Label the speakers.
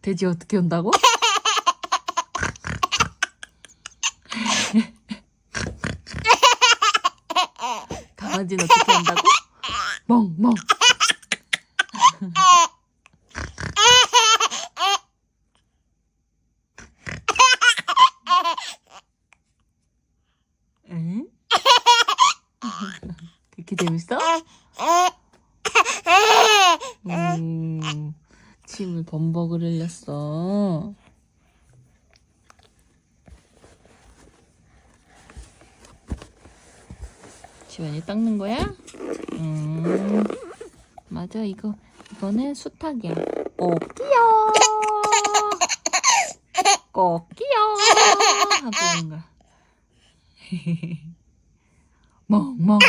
Speaker 1: 돼지 어떻게 온다고? 강아지는 어떻게 한다고? 멍멍. 응? 그렇게 재밌어? 침을 범벅을 흘렸어. 지원이 닦는 거야? 맞아, 이거는 수탉이야. 꼭기요. 꼭기요. 하고 오는 거야. 멍멍멍.